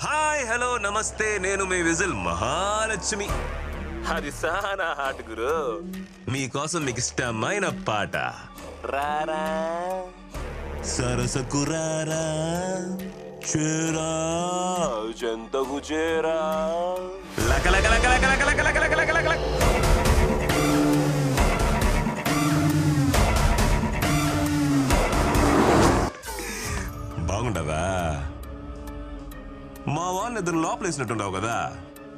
Hi hello నమస్తే నేను మీ whistle Mahalakshmi. అది సానా హాట్ గురు. మీకోసం మీకు ఇష్టమైన పాట రారా సరసకు రారా చేరా జంతకు చేరా లక లక లక లక లక లక లక లక లక లక. బాగుండదా? మా వాళ్ళని ఇద్దరు లోపలేసినట్టున్నావు కదా,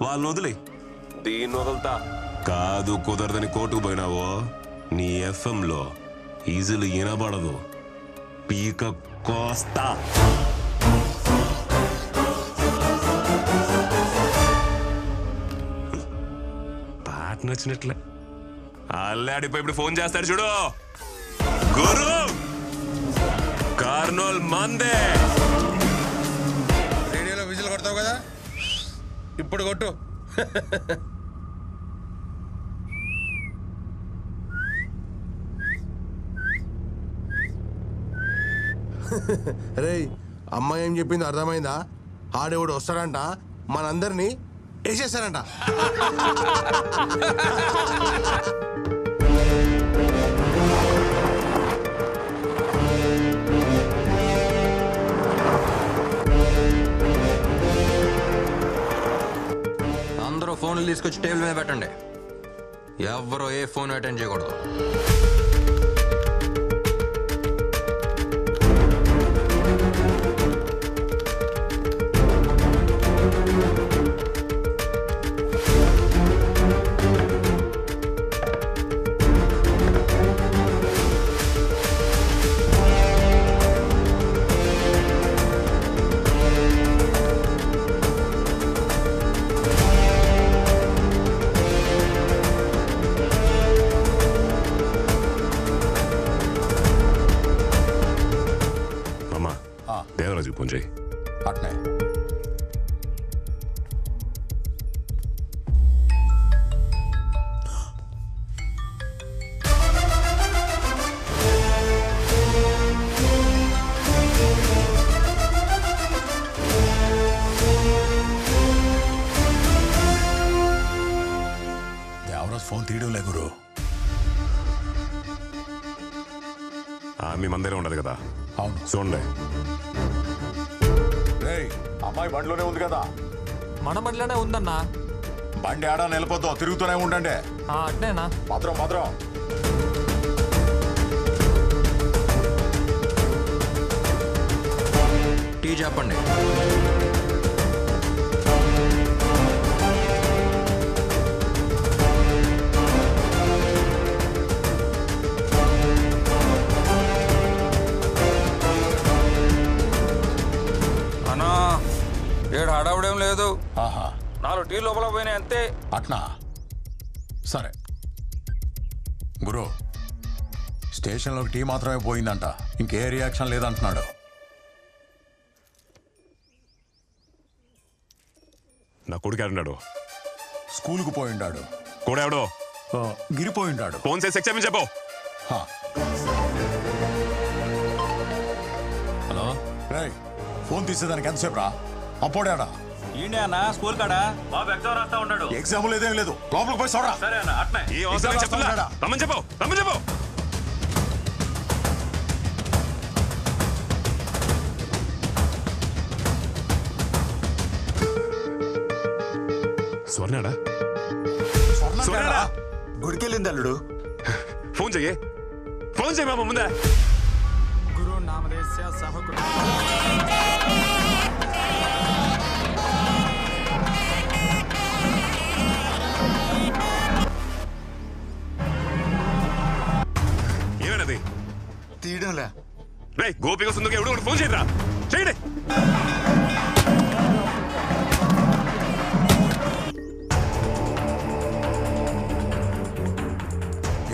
వాళ్ళని వదిలే. దీన్ని వదులుతా కాదు, కుదరదని కోర్టుకు పోయినావో నీ ఎఫ్ఎంలో ఈజీలు వినబడదు, పీక కోస్తా. పాట నచ్చినట్లే అల్లాడిపోయి ఇప్పుడు ఫోన్ చేస్తాడు చూడు. గురు కార్నోల్ మందే. రేడియోలో విజిల్ కొడతావు కదా, ఇప్పుడు కొట్టు. రే అమ్మాయి ఏం చెప్పింది అర్థమైందా? ఆడేవాడు వస్తాడంట, మనందరినీ వేసేస్తాడంట. అందరూ ఫోన్లు తీసుకొచ్చి టేబుల్ మీద పెట్టండి. ఎవరో ఏ ఫోన్ అటెండ్ చేయకూడదు. దేవరాజు ఫోన్ చేయి. అట్నే దేవరాజు ఫోన్ తీయడం లే గురు. మీ మందిరం ఉండదు కదా? అవును చూడండి. అమ్మాయి బండిలోనే ఉంది కదా? మన బండిలోనే ఉందన్నా. బండి ఆడా నిలబొద్దు, తిరుగుతూనే ఉండండి. అట్నేనా? భద్రం భద్రం. టీ చెప్పండి. అన్నా ఏడు హడావుడేం లేదు. ఆహా, 4 టీ లోపల పోయినాయి అంతే. అట్నా? సరే గురు, స్టేషన్లోకి టీ మాత్రమే పోయిందంట, ఇంకే రియాక్షన్ లేదంటున్నాడు. నా కొడుకు ఎవరున్నాడు? స్కూల్కు పోయిండాడు. కూడా ఎవడో గిరిపోయిండాడు. ఫోన్ చేసి ఎక్స్ప్లెయిన్ చెప్పు. హలో రేయ్, ఫోన్ తీసేదానికి ఎంతసేపు రా? అప్పుడేడా ఏంటి అన్న స్కూల్ కాడా? బాబు ఎగ్జామ్ రాస్తా ఉన్నాడు. ఎగ్జామ్ లేదేం లేదు, లోపలికి పోయి చూడరా. సరే అన్న అట్నే. ఈ అవసరం చెప్పులా రమ్మని చెప్పు, రమ్మని చెప్పు. స్వర్ణాడా? స్వర్ణాడా? గుడికెళ్ళింది అల్లుడు. ఫోన్ చెయ్యి, ఫోన్ చెయ్యి బాబు ముందే. గురు నామదేశ్య సహకుడు. ఏమైనది? తీయడంలే. రే గోపిక సుందరికి ఎవడు ఫోన్ చేయరా, చేయండి.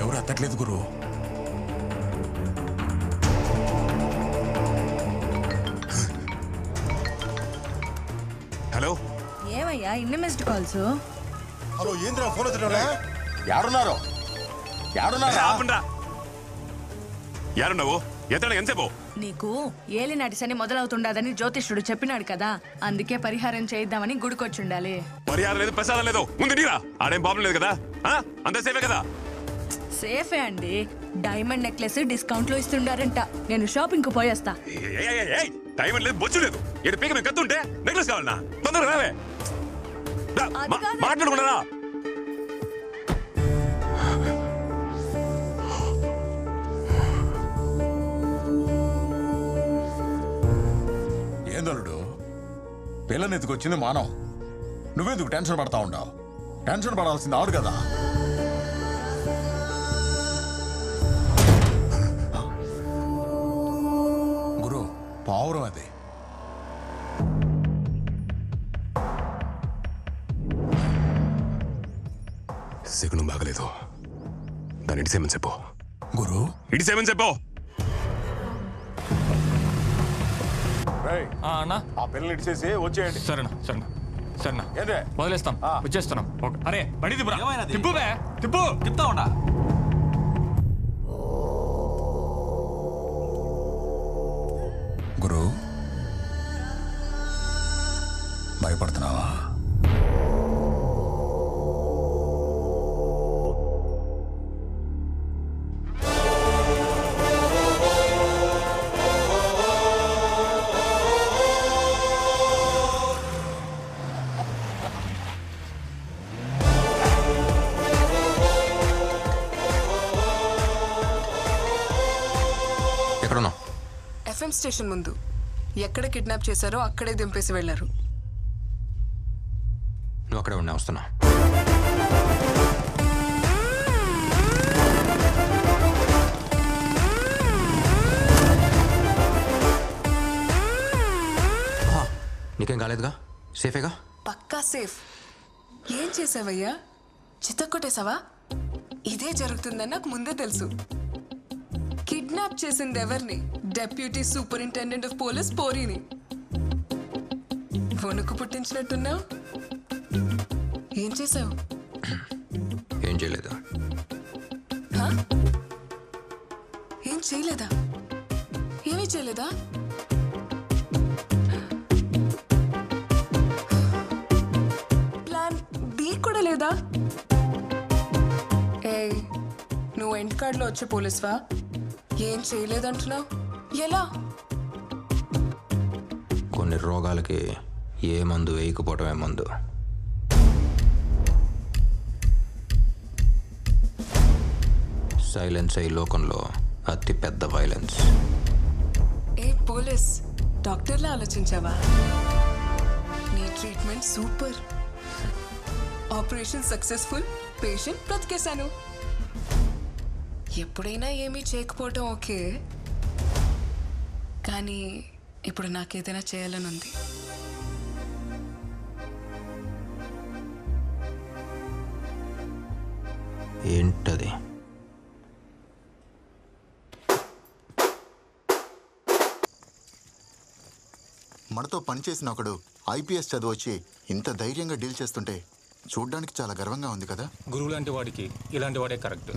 ఎవరు ఎత్తట్లేదు గురు. హలో, ఏమయ్యా ఇన్ని మిస్డ్ కాల్స్? హలో, ఏంద్రా ఫోన్ ఎత్తడంలే? యాడున్నారు? యాడున్నారా? యారున్నావు? ఎత్తడా ఎంతసేపు? నీకు ఏలినాటి శని మొదలవుతుండదని జ్యోతిష్యుడు చెప్పినాడు కదా, అందుకే పరిహారం చేయిద్దామని గుడికొచ్చుండాలి. పరిహారం లేదు, ప్రసాదం లేదు, ముందు నీరా. ఆడేం ప్రాబ్లం లేదు కదా, అంతా సేఫే కదా? సేఫే అండి. డైమండ్ నెక్లెస్ డిస్కౌంట్ లో ఇస్తుండారంట. నేను షాపింగ్ కు పోయేస్తా. డైమండ్ లేదు, బొచ్చు లేదు. ఏడు పీక మేము కత్తుంటే నెక్లెస్ కావాలన్నా? తొందరగా రావే. మాట్లాడుకున్నారా? ఏందలుడు పిల్లని ఎత్తుకొచ్చింది మానం, నువ్వెందుకు టెన్షన్ పడతా ఉండవు? టెన్షన్ పడాల్సింది ఆడు కదా. గురు పావురం అది. శకునం బాగలేదు, దాన్ని ఇడిసేమని చెప్పు. గురు ఇడిసేమని చెప్పు. అన్నా ఆ పిల్లలు ఇచ్చేసి వచ్చేయండి. సరేనా సరేనా సరేనా ఏందే వదిలేస్తాం, వచ్చేస్తున్నాం. అరే బండి తిప్పురా, ఏమైనాది? తిప్పు బే, తిప్పు. చెప్తా ఉండా. గురు భయపడుతున్నావా? ఎక్కడున్నావు? ఎఫ్ఎం స్టేషన్ ముందు. ఎక్కడ కిడ్నాప్ చేశారో అక్కడే దింపేసి వెళ్లారు. నువ్వు అక్కడే ఉన్నా, వస్తున్నా. నీకేం కాలేదుగా? సేఫేగా? పక్కా సేఫ్. ఏం చేసావయ్యా? చితక్కొట్టేశావా? ఇదే జరుగుతుందని నాకు ముందే తెలుసు. కిడ్నాప్ చేసింది ఎవరిని? డెప్యూటీ సూపరింటెండెంట్ ఆఫ్ పోలీస్ పోరీని. వణుకు పుట్టించినట్టున్నావు. ఏం చేసావు? ఏం చేయలేదు. ఏం చేయలేదా? ఏమీ చేయలేదా? ప్లాన్ బి కూడా లేదా? ఏ నువ్వు ఎండ్ కార్డ్లో వచ్చే పోలీస్వా? ఏం చేయలేదంటున్నావు? ఎలా? కొన్ని రోగాలకి ఏ మందు వేయకపోవటమే మందు. సైలెన్స్ ఈ లోకంలో అతి పెద్ద వైలెన్స్. ఏ పోలీస్ డాక్టర్లా ఆలోచించావా? నీ treatment super. Operation successful, patient బ్రతికేశాను. ఎప్పుడైనా ఏమీ చేయకపోవటం ఓకే, కానీ ఇప్పుడు నాకేదైనా చేయాలని ఉంది. ఏంటది? మనతో పనిచేసిన ఒకడు ఐపీఎస్ చదివొచ్చి ఇంత ధైర్యంగా డీల్ చేస్తుంటే చూడ్డానికి చాలా గర్వంగా ఉంది కదా. గురువు లాంటి వాడికి ఇలాంటి వాడే కరెక్ట్.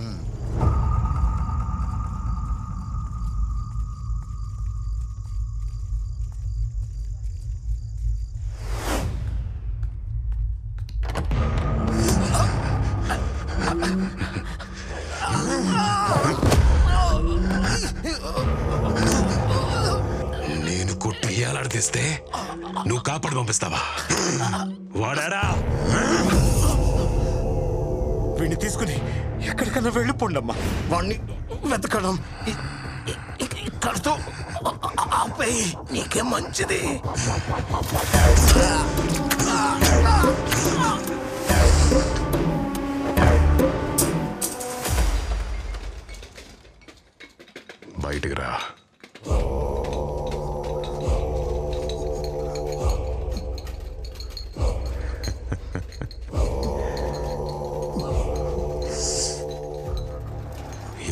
నేను కొట్టి ఏలాడితే నువ్వు కాపాడి పంపిస్తావా? వాడాడా? వీడిని తీసుకుని ఎక్కడికన్నా వెళ్ళిపోండమ్మా. వాడిని వెతకడం ఇక్కడితో ఆపేయి, నీకే మంచిది. బయటికి రా.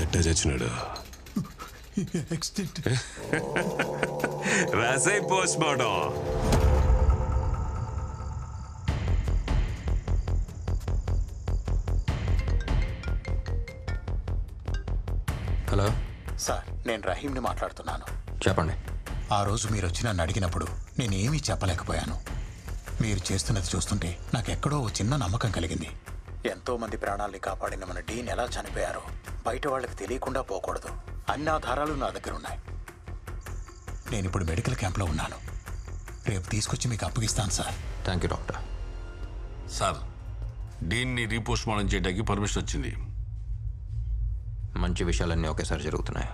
ఎట్టా చచ్చినాడు? రాసై పోస్ట్ మార్టం. హలో సార్, నేను రహీంని మాట్లాడుతున్నాను. చెప్పండి. ఆ రోజు మీరు వచ్చి నన్ను అడిగినప్పుడు నేనేమీ చెప్పలేకపోయాను. మీరు చేస్తున్నది చూస్తుంటే నాకెక్కడో ఓ చిన్న నమ్మకం కలిగింది. ఎంతో మంది ప్రాణాల్ని కాపాడిన మన డీన్ ఎలా చనిపోయారో బయట వాళ్ళకి తెలియకుండా పోకూడదు. అన్ని ఆధారాలు నా దగ్గర ఉన్నాయి. నేను ఇప్పుడు మెడికల్ క్యాంప్లో ఉన్నాను. రేపు తీసుకొచ్చి మీకు అప్పగిస్తాను sir. Thank you doctor. Sir, డీన్ని రీపోస్ట్ మార్టం చేయడానికి పర్మిషన్ వచ్చింది. మంచి విషయాలన్నీ ఒకేసారి జరుగుతున్నాయి.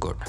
గుడ్.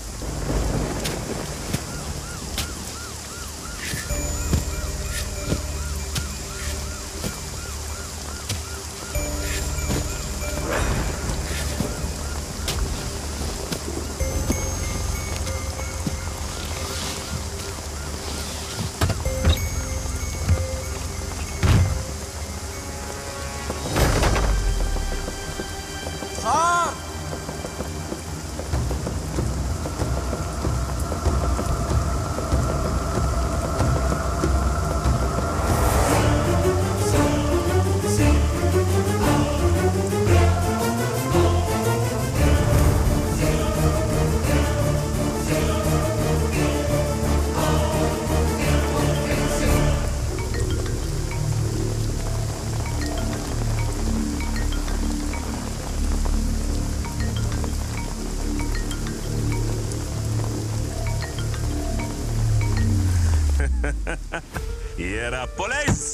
ఏరా పోలీస్,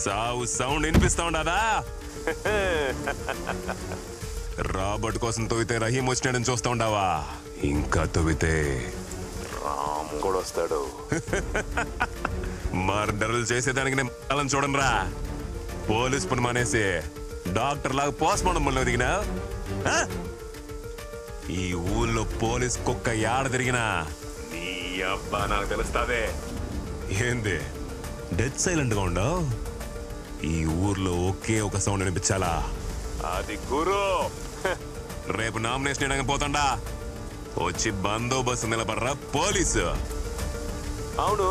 సావు సౌండ్ వినిపిస్తా ఉండదా? రాబర్ట్ కోసం తవ్వితే రహీం వచ్చినాడని చూస్తా ఉండవా? ఇంకా తవ్వితే రామ్ కూడా వస్తాడు. మర్డర్లు చేసేదానికి నేను అలా చూడండి రా. పోలీస్ పని మానేసి డాక్టర్ లాగా పోస్ట్ మార్టం పనిలో దిగినా ఈ ఊళ్ళో పోలీస్ కుక్క ఏడ తిరిగినా నీ అబ్బా నాకు తెలుస్తాదే. ఏంది డెడ్ సైలెంట్ గా ఉండవు? ఈ ఊర్లో ఒకే ఒక సౌండ్ వినిపించాలా, అది గురు. రేపు నామినేషన్ వేయడానికి పోతాడా, వచ్చి బందోబస్తు నిలబడరా పోలీసు. అవును,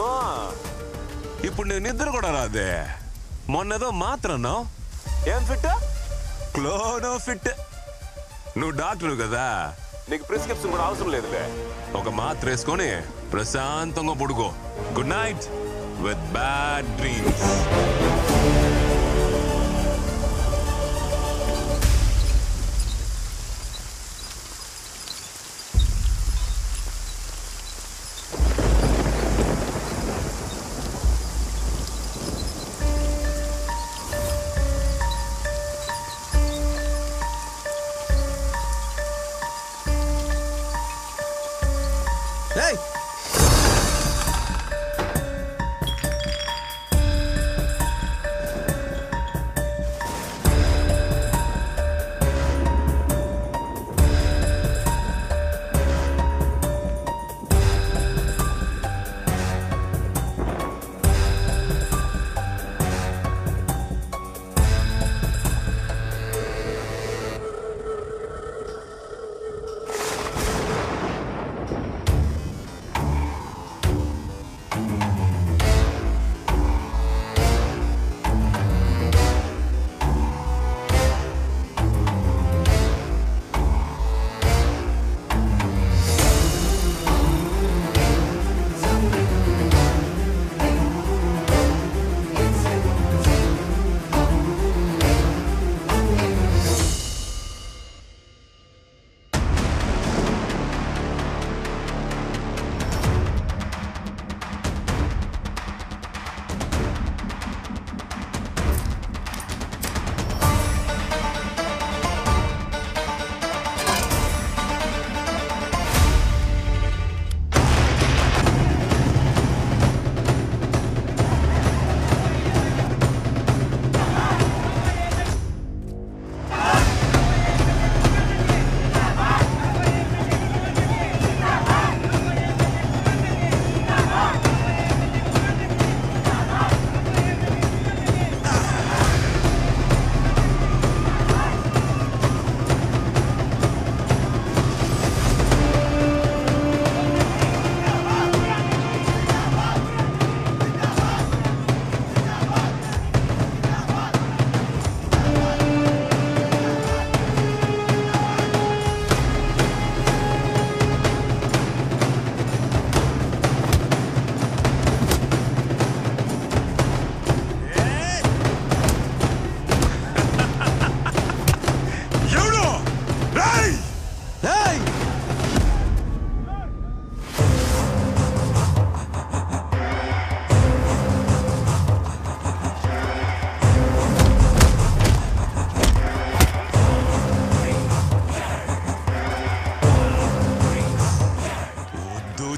ఇప్పుడు నేను నిద్ర కూడా రాదే. మొన్నదో మాత్రన్నావు, ఏం ఫిట్? క్లోనో ఫిట్. నువ్వు డాక్టర్ కదా, నీకు ప్రిస్క్రిప్షన్ కూడా అవసరం లేదులే. ఒక మాత్ర వేసుకొని ప్రశాంతంగా పడుకో. Good night with bad dreams.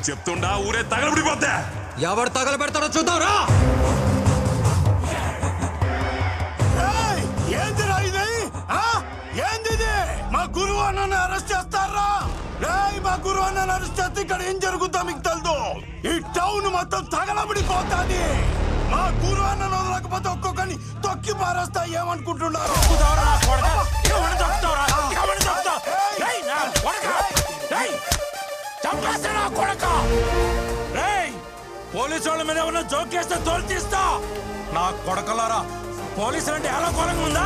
చెప్తుండా ఊరే తగలబడిపోద్దా. ఎవరు తగలు పెడతాడో చూద్దాంరా. ఏందిరా ఇది? ఏంది? మా గురువు అన్నని అరెస్ట్ చేస్తారా? మా గురువు అన్నని అరెస్ట్ చేస్తే ఇక్కడ ఏం జరుగుతుందో మీకు తెలుసు. ఈ టౌన్ మొత్తం తగలబడిపోతాది. మా గురువు అన్నను వదలకపోతే ఒక్కొక్కని తొక్కి పారేస్తా. ఏమనుకుంటున్నారు? పోలీసు వాళ్ళ మీద ఏమన్నా జోకేస్తే తోలు తీస్తా. నా కొడకలారా, పోలీసులు అంటే ఎలా కోలంగా ఉందా?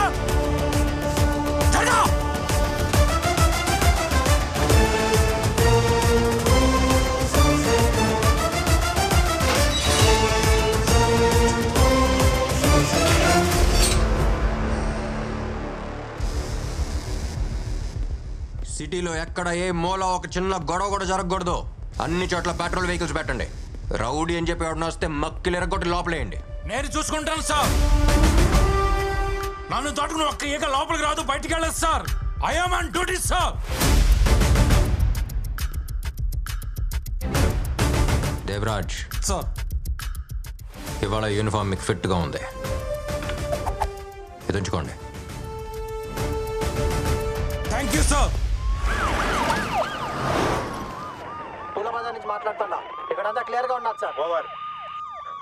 సిటీలో ఎక్కడ ఏ మూల ఒక చిన్న గొడవ కూడా జరగకూడదు. అన్ని చోట్ల పెట్రోల్ వెహికల్స్ పెట్టండి. రౌడీ అని చెప్పి ఎవడన్నా వస్తే మక్కిలు ఎరగొట్టి లోపలేయండి. నేను చూసుకుంటాను సార్. నన్ను తోటకుని ఒక్క ఈగ లోపలికి రాదు, బయటికి వెళ్ళదు sir. I am on duty sir. Devraj sir, ఇవాళ యూనిఫామ్ మీకు ఫిట్గా ఉంది. ఇది ఉంచుకోండి. Thank you sir. పూలబజార్ నుంచి మాట్లాడుతున్నా. ఇక్కడంతా క్లియర్ గా ఉన్నది సార్. ఓవర్.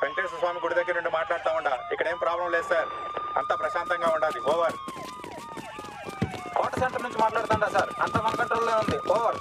వెంకటేశ్వర స్వామి గుడి దగ్గర నుండి మాట్లాడుతూ ఉండా. ఇక్కడ ఏం ప్రాబ్లం లేదు సార్. అంతా ప్రశాంతంగా ఉండాలి. ఓవర్. కోట సెంటర్ నుంచి మాట్లాడుతుండా సార్. అంతా మన కంట్రోల్లో ఉంది. ఓవర్.